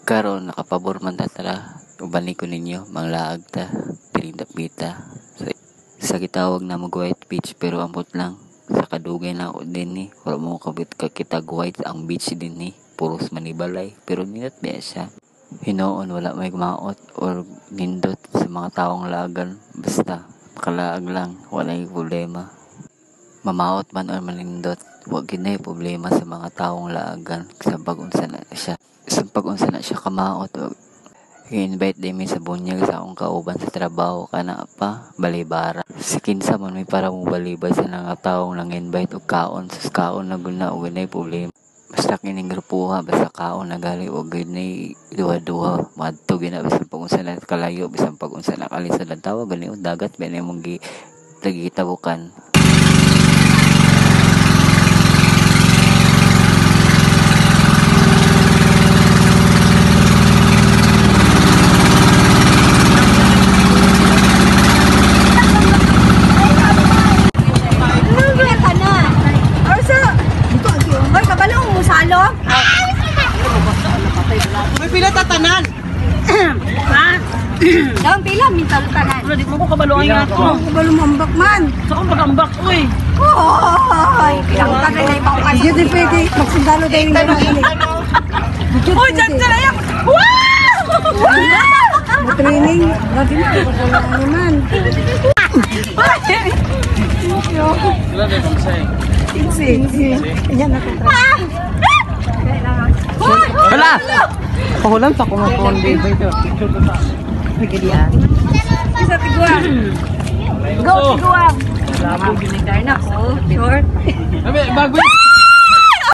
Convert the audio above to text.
Karon nakapabor man ta tara. Ubani ko ninyo manglaag ta piling dapita. Sa gitawag na mag white beach pero ambot lang. Sa kadugay na ako din ni. Wala mo kabit kakitag white ang beach din ni. Puros manibalay pero ninat biya siya. Hinoon wala may maot or nindot sa mga taong lagan. Basta makalaag lang walay problema. Mamaot man or manindot wag ginay problema sa mga taong laagan sa pag-unsa na siya. Sa pag-unsa na siya kamaot i-invite din mi sa bunyag sa akong kauban sa trabaho kana pa balibara. Si kinsa man may para mo balibay sa mga taong nang invite og kaon sus kaon na guna og ginay problema. Basta kining grupuha basta kaon na gali og ginay duha-duha madto gina bisan pag-unsa na kalayo bisan pag-unsa na kalisa lang tawag gani og dagat bene mong gitabukan. May pila tatanan. Ha? Daw pila mintal tanan. Wala di mo ko kabaluan nga to. Kabalo mambak man. Sa kong pagambak uy. Ay, kinakita na yung pang kasi. Hindi pwede. Magsundalo tayo yung mga. Uy, dyan sila yan. Wow! Training. Lagi na. Wala naman. Sila may pangsay. Sing. Ayan na. Wala! Pahulan sa kumapon baby ito. Pagkilian. Isa tiguan. Go tiguan. Labo. Ginigay na ko. Short. Bago